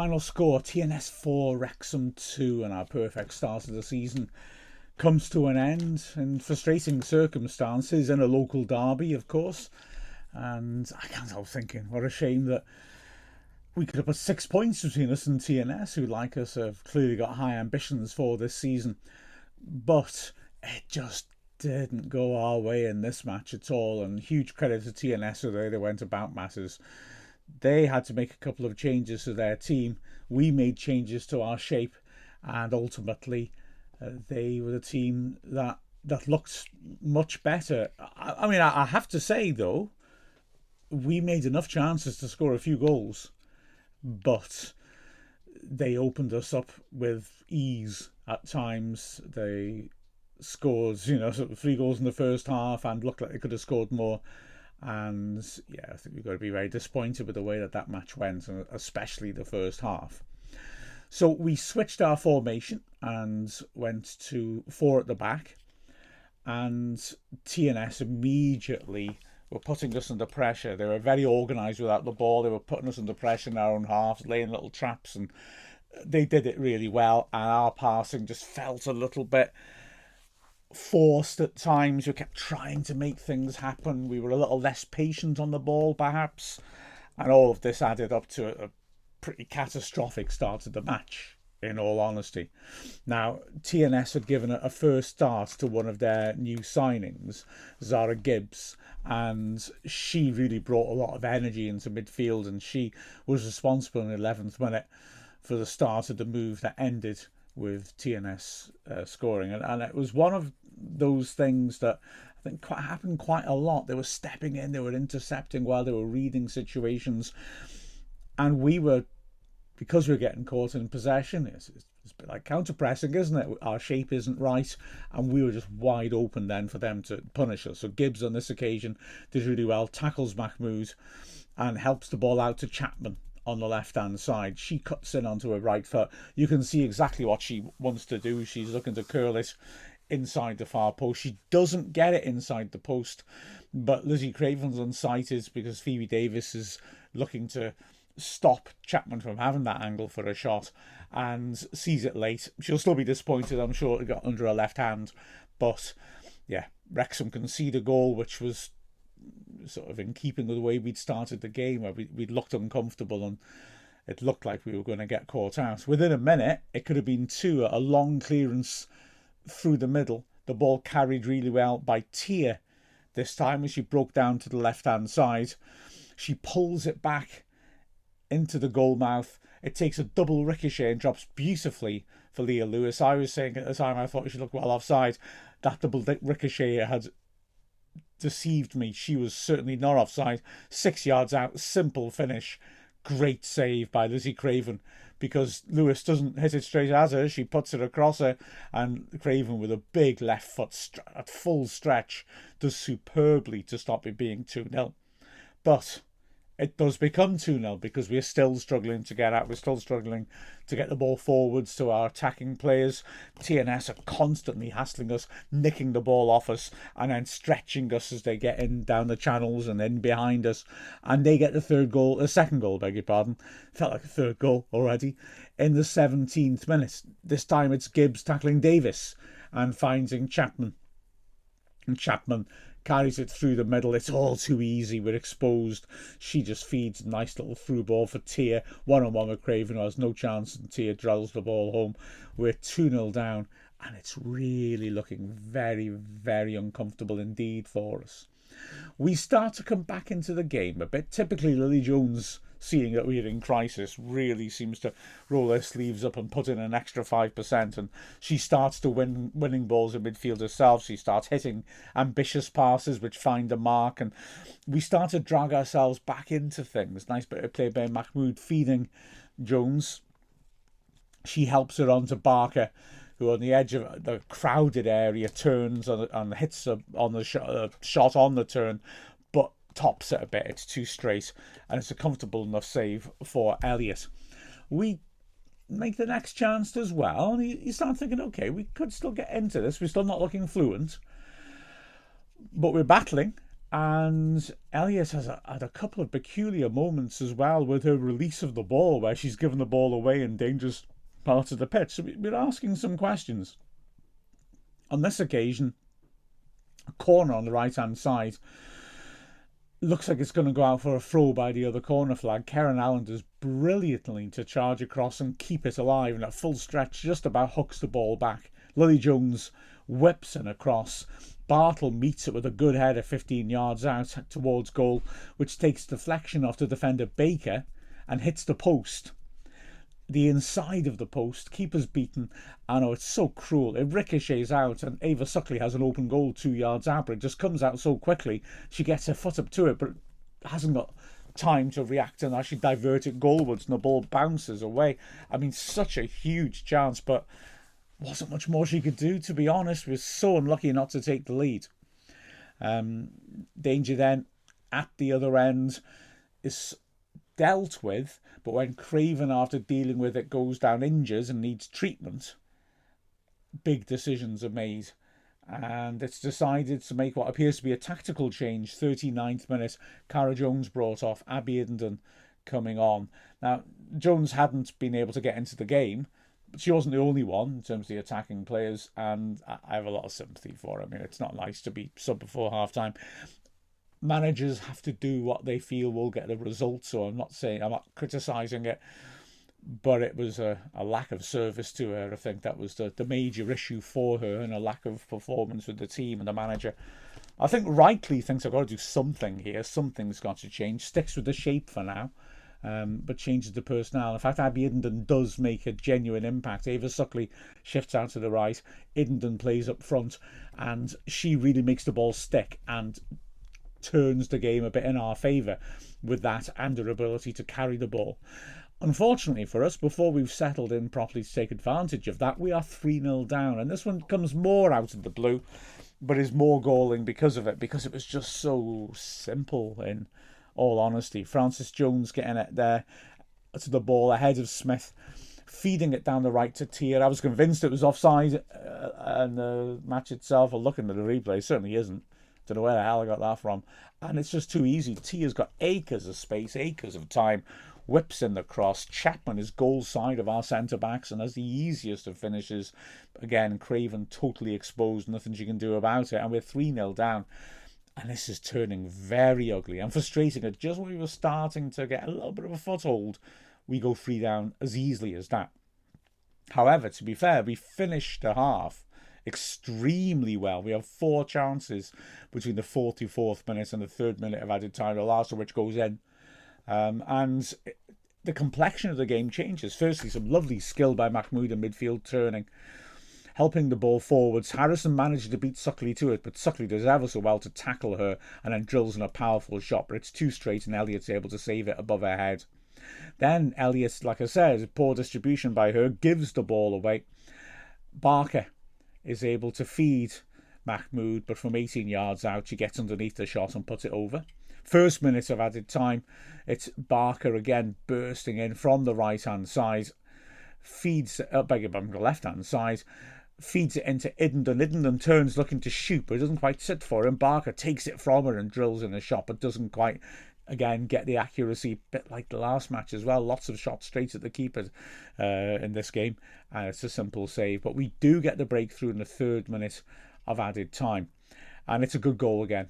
final score, TNS 4, Wrexham 2, and our perfect start of the season comes to an end in frustrating circumstances in a local derby, of course. And I can't help thinking, what a shame that we could have put 6 points between us and TNS, who, like us, have clearly got high ambitions for this season. But it just didn't go our way in this match at all, and huge credit to TNS the way they went about matters. They had to make a couple of changes to their team. We made changes to our shape, and ultimately they were the team that looked much better. I have to say, though, we made enough chances to score a few goals, but they opened us up with ease at times. They scored, sort of 3 goals in the first half and looked like they could have scored more. And yeah, I think we've got to be very disappointed with the way that match went, and especially the first half. So we switched our formation and went to 4 at the back, and TNS immediately were putting us under pressure. They were very organised without the ball. They were putting us under pressure in our own half, laying little traps, and they did it really well. And our passing just felt a little bit forced at times. We kept trying to make things happen. We were a little less patient on the ball, perhaps. And all of this added up to a pretty catastrophic start to the match, in all honesty. Now, TNS had given a first start to one of their new signings, Zara Gibbs, and she really brought a lot of energy into midfield, and she was responsible in the 11th minute for the start of the move that ended with TNS scoring. And it was one of those things that I think happened quite a lot. They were stepping in, they were intercepting while they were reading situations, and we were, because we were getting caught in possession, it's a bit like counter-pressing, isn't it? Our shape isn't right, and we were just wide open then for them to punish us. So Gibbs on this occasion did really well, tackles Mahmood and helps the ball out to Chapman on the left-hand side. She cuts in onto her right foot. You can see exactly what she wants to do. She's looking to curl it inside the far post. She doesn't get it inside the post, but Lizzie Craven's unsighted because Phoebe Davis is looking to stop Chapman from having that angle for a shot and sees it late. She'll still be disappointed, I'm sure, it got under her left hand. But yeah, Wrexham conceded a goal which was sort of in keeping with the way we'd started the game, where we'd looked uncomfortable and it looked like we were going to get caught out. Within a minute, it could have been 2, a long clearance through the middle. The ball carried really well by Tia this time as she broke down to the left-hand side. She pulls it back into the goal mouth. It takes a double ricochet and drops beautifully for Leah Lewis. I was saying at the time I thought she looked well offside. That double ricochet had deceived me. She was certainly not offside. 6 yards out, simple finish. Great save by Lizzie Craven, because Lewis doesn't hit it straight at her. She puts it across her, and Craven, with a big left foot at full stretch, does superbly to stop it being 2-0. But it does become 2-0 because we're still struggling to get out. We're still struggling to get the ball forwards to our attacking players. TNS are constantly hassling us, nicking the ball off us, and then stretching us as they get in down the channels and in behind us. And they get the second goal, beg your pardon. Felt like a third goal already. In the 17th minute. This time it's Gibbs tackling Davis and finding Chapman. And Chapman carries it through the middle. It's all too easy. We're exposed. She just feeds a nice little through ball for Tia. 1-on-1 with Craven, who has no chance, and Tia drills the ball home. We're 2-0 down, and it's really looking very, very uncomfortable indeed for us. We start to come back into the game a bit. Typically, Lily Jones, seeing that we're in crisis, really seems to roll her sleeves up and put in an extra 5%, and she starts to win winning balls in midfield herself. She starts hitting ambitious passes which find a mark, and we start to drag ourselves back into things. Nice bit of play by Mahmood feeding Jones. She helps her on to Barker, who on the edge of the crowded area turns and hits on the shot on the turn, but tops it a bit. It's too straight, and it's a comfortable enough save for Elliott. We make the next chance as well, and you start thinking, okay, we could still get into this. We're still not looking fluent, but we're battling, And Elliot has had a couple of peculiar moments as well with her release of the ball, where she's given the ball away in dangerous parts of the pitch. So we're asking some questions. On this occasion, a corner on the right-hand side looks like it's going to go out for a throw by the other corner flag. Karen Allen does brilliantly to charge across and keep it alive, and at full stretch just about hooks the ball back. Lily Jones whips in across. Bartle meets it with a good header 15 yards out towards goal, which takes deflection off the defender Baker and hits the post. The inside of the post, keeper's beaten. I know, it's so cruel. It ricochets out, and Ava Suckley has an open goal 2 yards out, but it just comes out so quickly. She gets her foot up to it, but hasn't got time to react and actually divert it goalwards, and the ball bounces away. I mean, such a huge chance, but wasn't much more she could do, to be honest. We were so unlucky not to take the lead. Danger then at the other end is dealt with, but when Craven, after dealing with it, goes down injured and needs treatment, big decisions are made, and it's decided to make what appears to be a tactical change. 39th minute, Cara Jones brought off, Abby Iddenden coming on. Now, Jones hadn't been able to get into the game, but she wasn't the only one in terms of the attacking players, and I have a lot of sympathy for her. I mean, it's not nice to be sub before half time. Managers have to do what they feel will get the result, so I'm not criticising it, but it was a lack of service to her. I think that was the major issue for her, and a lack of performance with the team and the manager. I think rightly thinks I've got to do something here. Something's got to change. Sticks with the shape for now, but changes the personnel. In fact, Abby Iddenden does make a genuine impact. Ava Suckley shifts out to the right. Iddenden plays up front, and she really makes the ball stick and turns the game a bit in our favour with that, and her ability to carry the ball. Unfortunately for us, before we've settled in properly to take advantage of that, we are 3-0 down, and this one comes more out of the blue, but is more galling because of it, because it was just so simple, in all honesty. Frances Jones getting it there to the ball ahead of Smith, feeding it down the right to Tia. I was convinced it was offside, and the match itself, or looking at the replay, certainly isn't. Don't know where the hell I got that from. And it's just too easy. Tia's got acres of space, acres of time. Whips in the cross. Chapman is goal side of our centre-backs and has the easiest of finishes. Again, Craven totally exposed. Nothing she can do about it. And we're 3-0 down. And this is turning very ugly and frustrating. At just when we were starting to get a little bit of a foothold, we go 3 down as easily as that. However, to be fair, we finished the half extremely well. We have 4 chances between the 44th minute and the 3rd minute of added time, the last of which goes in. And the complexion of the game changes. Firstly, some lovely skill by Mahmood in midfield, turning, helping the ball forwards. Harrison managed to beat Suckley to it, but Suckley does ever so well to tackle her and then drills in a powerful shot, but it's too straight and Elliott's able to save it above her head. Then Elliott, like I said, poor distribution by her, gives the ball away. Barker is able to feed Mahmood, but from 18 yards out, she gets underneath the shot and puts it over. First minute of added time, it's Barker again bursting in from the right-hand side, feeds the left-hand side, feeds it into Iddenden. Iddenden turns looking to shoot, but it doesn't quite sit for him. Barker takes it from her and drills in a shot, but doesn't quite, again, get the accuracy, a bit like the last match as well. Lots of shots straight at the keeper in this game, and it's a simple save. But we do get the breakthrough in the 3rd minute of added time, and it's a good goal again.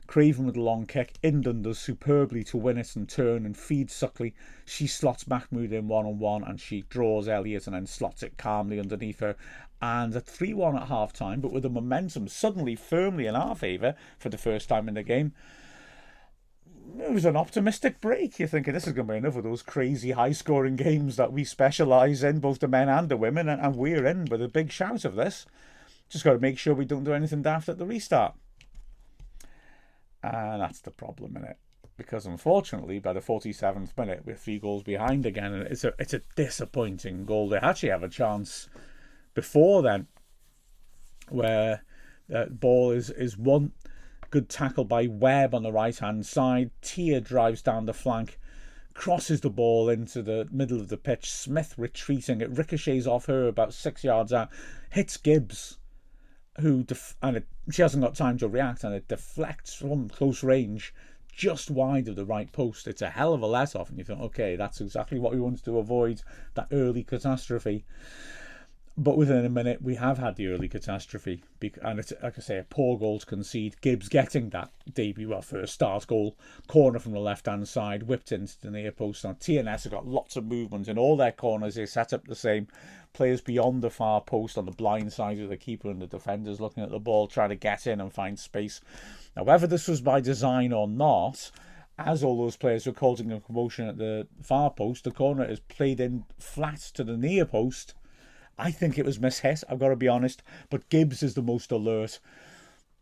Craven with a long kick. Iddenden does superbly to win it and turn and feed Suckley. She slots Mahmood in one-on-one, and she draws Elliott and then slots it calmly underneath her. And at 3-1 at half-time, but with the momentum suddenly firmly in our favour for the first time in the game, it was an optimistic break. You're thinking this is going to be another of those crazy high-scoring games that we specialise in, both the men and the women, and we're in with a big shout of this. Just got to make sure we don't do anything daft at the restart. And that's the problem in it, because unfortunately by the 47th minute we're 3 goals behind again, and it's a disappointing goal. They actually have a chance before then where the ball is won. Good tackle by Webb on the right hand side. Tia drives down the flank, crosses the ball into the middle of the pitch. Smith retreating, it ricochets off her about 6 yards out, hits Gibbs she hasn't got time to react, and it deflects from close range just wide of the right post. It's a hell of a let off, and you think, okay, that's exactly what we wanted to avoid, that early catastrophe. But within a minute, we have had the early catastrophe. And it's, like I say, a poor goal to concede. Gibbs getting that debut, well, first start goal, corner from the left-hand side, whipped into the near post. Now, TNS have got lots of movement in all their corners. They set up the same. Players beyond the far post on the blind side of the keeper and the defenders looking at the ball, trying to get in and find space. Now, whether this was by design or not, as all those players were causing a commotion at the far post, the corner is played in flat to the near post. I think it was mishit, I've got to be honest, but Gibbs is the most alert.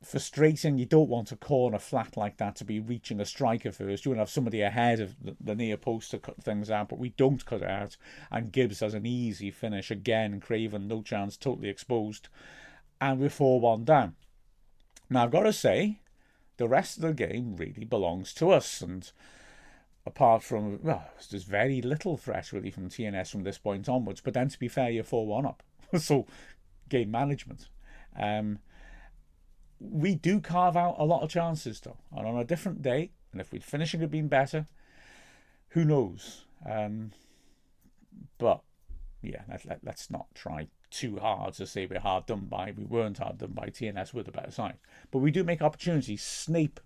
Frustrating, you don't want a corner flat like that to be reaching a striker first. You want to have somebody ahead of the near post to cut things out, but we don't cut it out. And Gibbs has an easy finish. Again, Craven, no chance, totally exposed. And we're 4-1 down. Now, I've got to say, the rest of the game really belongs to us. And apart from, well, there's very little fresh really from TNS from this point onwards. But then, to be fair, you're 4-1 up. So, game management. We do carve out a lot of chances, though. And on a different day, and if we'd finishing had been better, who knows? But, yeah, let's not try too hard to say we're hard done by. We weren't hard done by. TNS were the better side. But we do make opportunities. Snape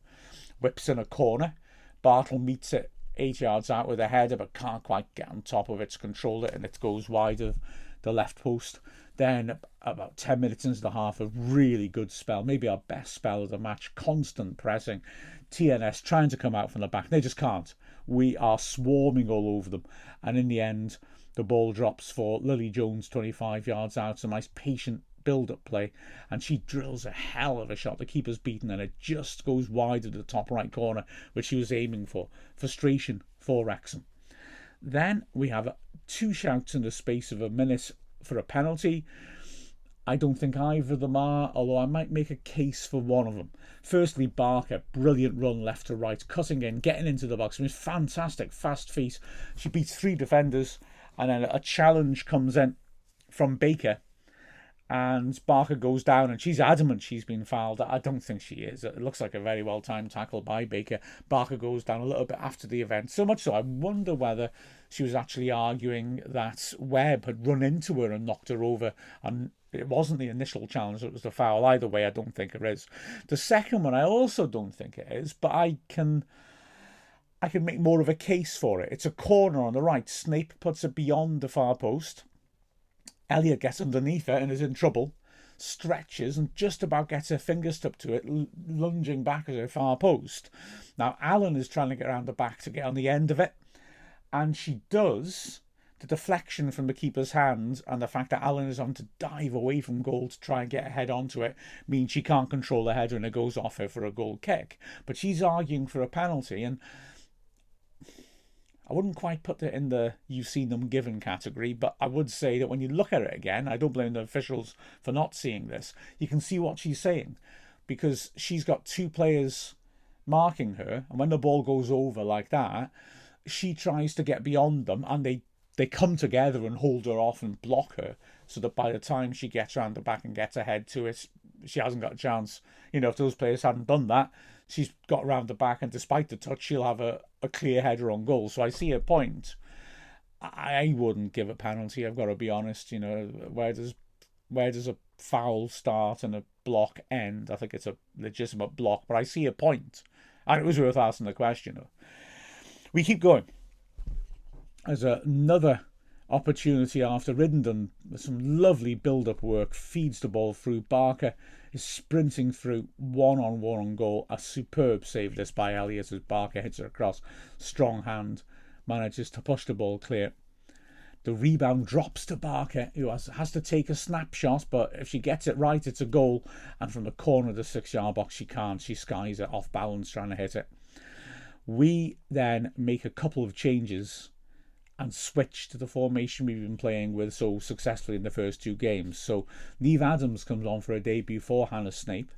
whips in a corner. Bartle meets it 8 yards out with a header, but can't quite get on top of it to control it, and it goes wide of the left post. Then about 10 minutes into the half, a really good spell, maybe our best spell of the match, constant pressing. TNS trying to come out from the back. They just can't. We are swarming all over them. And in the end, the ball drops for Lily Jones 25 yards out. A nice patient build-up play. And she drills a hell of a shot. The keeper's beaten and it just goes wide of the top right corner, which she was aiming for. Frustration for Wrexham. Then we have 2 shouts in the space of a minute for a penalty. I don't think either of them are, although I might make a case for one of them. Firstly, Barker, brilliant run left to right, cutting in, getting into the box. It was fantastic, fast feet. She beats 3 defenders, and then a challenge comes in from Baker, and Barker goes down, and she's adamant she's been fouled. I don't think she is. It looks like a very well-timed tackle by Baker. Barker goes down a little bit after the event, so much so I wonder whether she was actually arguing that Webb had run into her and knocked her over, and it wasn't the initial challenge, it was the foul. Either way, I don't think it is. The second one, I also don't think it is, but I can make more of a case for it. It's a corner on the right. Snape puts it beyond the far post. Elliot gets underneath it and is in trouble, stretches and just about gets her fingers up to it, lunging back at her far post. Now, Allen is trying to get around the back to get on the end of it, and she does. The deflection from the keeper's hands and the fact that Allen is on to dive away from goal to try and get a head onto it means she can't control the header and it goes off her for a goal kick. But she's arguing for a penalty, and I wouldn't quite put it in the you've seen them given category, but I would say that when you look at it again, I don't blame the officials for not seeing this. You can see what she's saying, because she's got 2 players marking her, and when the ball goes over like that, she tries to get beyond them, and they come together and hold her off and block her, so that by the time she gets around the back and gets ahead to it, she hasn't got a chance. You know, if those players hadn't done that, she's got around the back, and despite the touch, she'll have a clear header on goal. So I see her point. I wouldn't give a penalty, I've got to be honest. You know, where does a foul start and a block end? I think it's a legitimate block, but I see a point, and it was worth asking the question. We keep going. There's another opportunity after Riddenden. Some lovely build-up work, feeds the ball through. Barker is sprinting through, one-on-one on goal. A superb save this by Elliott as Barker hits her across. Strong hand, manages to push the ball clear. The rebound drops to Barker, who has to take a snapshot, but if she gets it right, it's a goal. And from the corner of the 6-yard box, she can't. She skies it off balance trying to hit it. We then make a couple of changes and switch to the formation we've been playing with so successfully in the first 2 games. So Neve Adams comes on for a debut for Hannah Snape,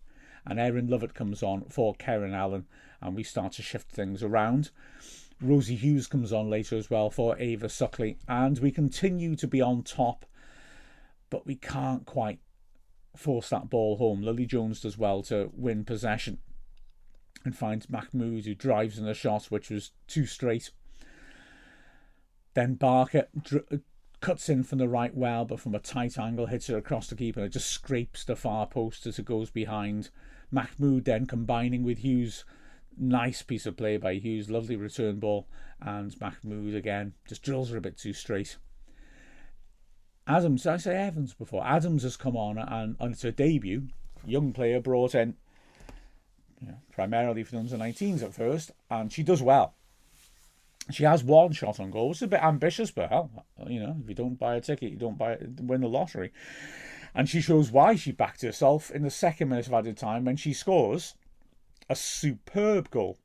and Erin Lovett comes on for Karen Allen, and we start to shift things around. Rosie Hughes comes on later as well for Ava Suckley, and we continue to be on top, but we can't quite force that ball home. Lily Jones does well to win possession and finds Mahmood, who drives in the shot, which was too straight. Then Barker cuts in from the right well, but from a tight angle, hits it across the keeper, and it just scrapes the far post as it goes behind. Mahmood then combining with Hughes. Nice piece of play by Hughes, lovely return ball, and Mahmood again just drills her a bit too straight. Adams, did I say Evans before? Adams has come on and it's her debut. Young player brought in, primarily for the under-19s at first, and she does well. She has one shot on goal. It's a bit ambitious, but hell, if you don't buy a ticket, you don't win the lottery. And she shows why she backed herself in the second minute of added time when she scores a superb goal.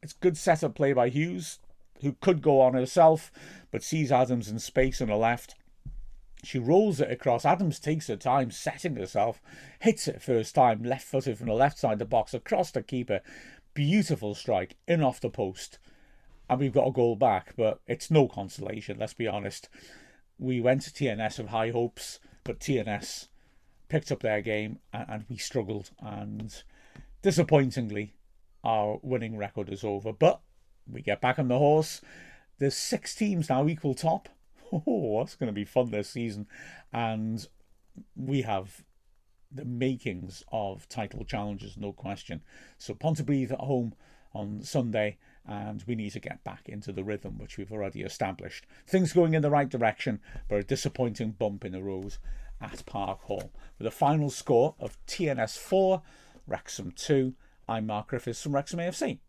It's good setup play by Hughes, who could go on herself, but sees Adams in space on the left. She rolls it across. Adams takes her time, setting herself, hits it first time, left-footed from the left side of the box, across the keeper. Beautiful strike, in off the post. And we've got a goal back, but it's no consolation, let's be honest. We went to TNS with high hopes, but TNS picked up their game and we struggled. And disappointingly, our winning record is over. But we get back on the horse. There's 6 teams now equal top. Oh, that's going to be fun this season. And we have the makings of title challenges, no question. So Pontypridd at home on Sunday, and we need to get back into the rhythm, which we've already established. Things going in the right direction, but a disappointing bump in the road at Park Hall. With a final score of TNS 4, Wrexham 2. I'm Mark Griffiths from Wrexham AFC.